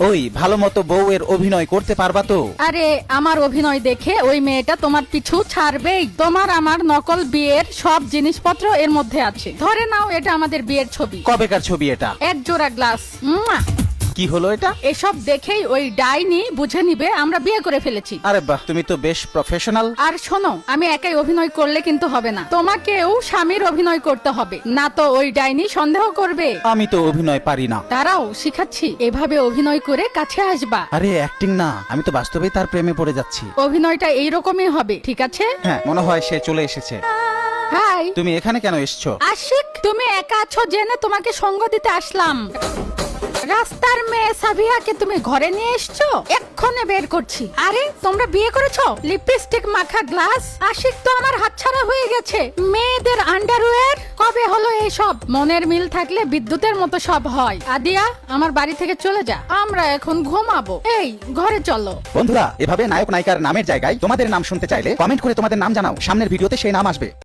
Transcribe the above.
ওই ভালো মতো বউয়ের অভিনয় করতে পারবা তো? আরে আমার অভিনয় দেখে ওই মেয়েটা তোমার পিছু ছাড়বেই। তোমার আমার নকল বিয়ের সব জিনিসপত্র এর মধ্যে আছে। ধরে নাও এটা আমাদের বিয়ের ছবি। কবেকার ছবি এটা? এক জোড়া গ্লাস। কি হলো এটা? এসব দেখেই ওই ডাইনি বুঝে নিবে আমরা বিয়ে করে ফেলেছি। আরে বাহ, তুমি তো বেশ প্রফেশনাল। আর শোনো, আমি একাই অভিনয় করলে কিন্তু হবে না, তোমাকেও স্বামীর অভিনয় করতে হবে, না তো ওই ডাইনি সন্দেহ করবে। আমি তো অভিনয় পারি না। দাঁড়াও, শিখাচ্ছি। এভাবে অভিনয় করে কাছে আসবা। আরে অ্যাক্টিং না, আমি তো বাস্তবেই তার প্রেমে পড়ে যাচ্ছি। অভিনয়টা এইরকমই হবে, ঠিক আছে? হ্যাঁ, মনে হয় সে চলে এসেছে। হাই। তুমি এখানে কেন এসছো? আশিক, তুমি একা আছো জেনে তোমাকে সঙ্গ দিতে আসলাম। রাস্তার মেয়ে সাবিয়াকে তুমি ঘরে নিয়ে এসছো, এক্ষুনি বের করছি। আরে তোমরা বিয়ে করেছো? লিপস্টিক মাখা গ্লাস। আশিক তো আমার হাতছাড়া হয়ে গেছে। মেয়েদের আন্ডারওয়্যার কবে হলো এইসব? মনের মিল থাকলে বিদ্যুতের মতো সব হয়। আদিয়া, আমার বাড়ি থেকে চলে যা, আমরা এখন ঘুমাবো। এই ঘরে চলো। বন্ধুরা, এভাবে নায়ক নায়িকার নামের জায়গায় তোমাদের নাম শুনতে চাইলে কমেন্ট করে তোমাদের নাম জানাও, সামনের ভিডিওতে সেই নাম আসবে।